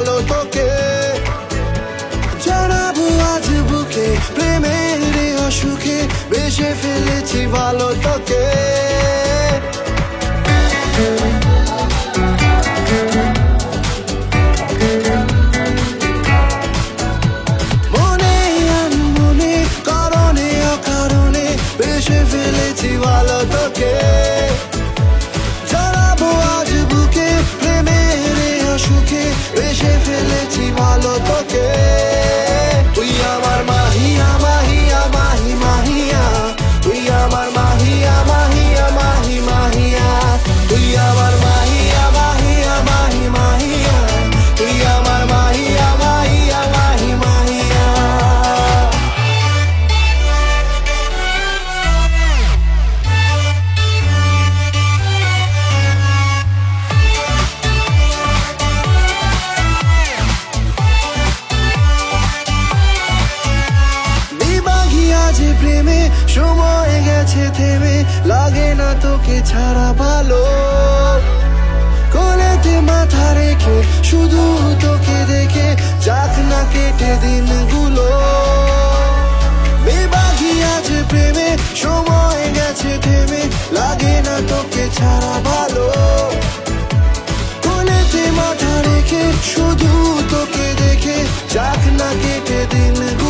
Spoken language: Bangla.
ভালো তোকে, জানাবো আজ বুকে প্রেমের অসুখে বেসে ফেলেছি ভালো তোকে। মনে আনমনে কারণে অকারণে বেসে ফেলেছি ভালো তোকে, জানাবো আজ বুকে প্রেমের অসুখে বেসে ফেলেছি ভালো তোকে। তুই আমার মাহিয়া মাহিয়া মাহি মাহিয়া, তুই আমার মাহিয়া মাহিয়া মাহি মাহিয়া, তুই আমার মাহিয়া মাহিয়া মাহি মাহিয়া, তুই আমার মাহিয়া মাহিয়া মাহি মাহিয়া। যে প্রেমে সময় গেছে থেমে, লাগে না তোকে ছাড়া ভালো, কোলেতে মাথা রেখে শুধু তোকে দেখে যাক না কেটে দিনগুলো। বেবাগি আজ প্রেমে সময় গেছে থেমে, লাগে না তোকে ছাড়া ভালো, কোলেতে মাথা রেখে শুধু তোকে দেখে যাক না কেটে দিনগুলো।